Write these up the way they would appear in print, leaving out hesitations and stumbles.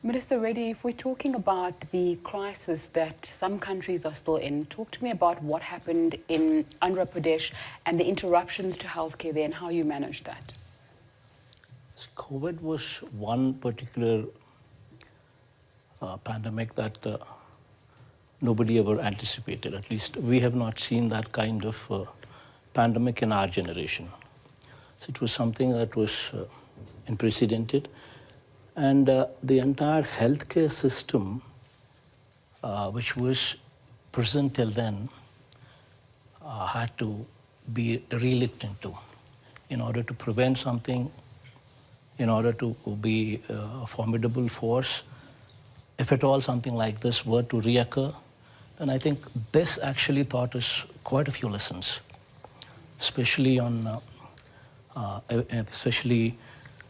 Minister Reddy, if we're talking about the crisis that some countries are still in, talk to me about what happened in Andhra Pradesh and the interruptions to healthcare there and how you managed that. COVID was one particular pandemic that nobody ever anticipated. At least we have not seen that kind of pandemic in our generation. So it was something that was unprecedented. And the entire healthcare system, which was present till then, had to be re-looked into in order to prevent something, in order to be a formidable force. If at all something like this were to reoccur, then I think this actually taught us quite a few lessons, especially on, especially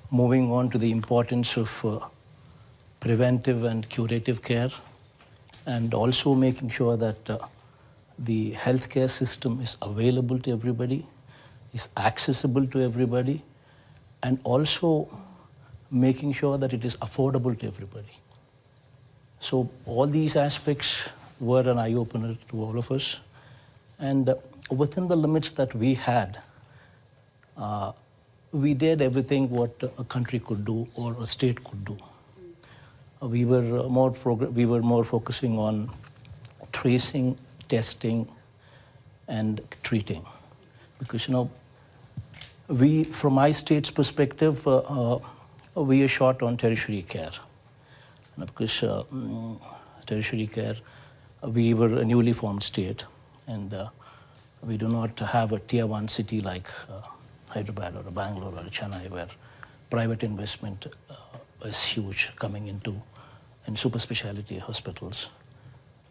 moving on to the importance of preventive and curative care, and also making sure that the healthcare system is available to everybody, is accessible to everybody, and also making sure that it is affordable to everybody. So all these aspects were an eye-opener to all of us. And within the limits that we had, we did everything what a country could do or a state could do. We were more focusing on tracing, testing, and treating, because we, from my state's perspective, we are short on tertiary care, because tertiary care, we were a newly formed state, and we do not have a tier 1 city like Hyderabad or Bangalore or Chennai, where private investment is huge coming into super specialty hospitals.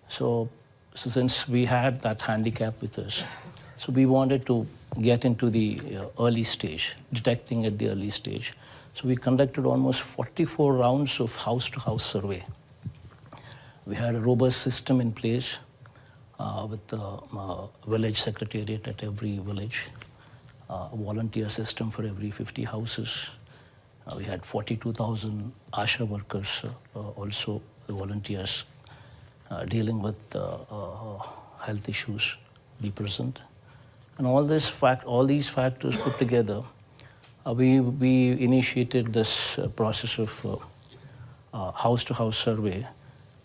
So since we had that handicap with us, so we wanted to get into the early stage, detecting at the early stage. So we conducted almost 44 rounds of house-to-house survey. We had a robust system in place with a village secretariat at every village, a volunteer system for every 50 houses. We had 42,000 ASHA workers, also the volunteers dealing with health issues, be present. And all these factors put together, we initiated this process of house-to-house survey.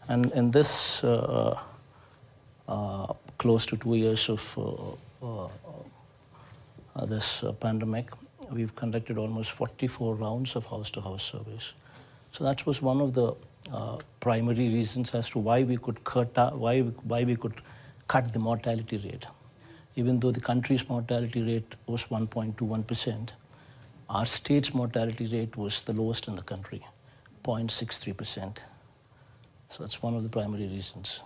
And in this close to 2 years of this pandemic, we've conducted almost 44 rounds of house-to-house surveys. So that was one of the primary reasons as to why we could cut the mortality rate. Even though the country's mortality rate was 1.21%, our state's mortality rate was the lowest in the country, 0.63%. So that's one of the primary reasons.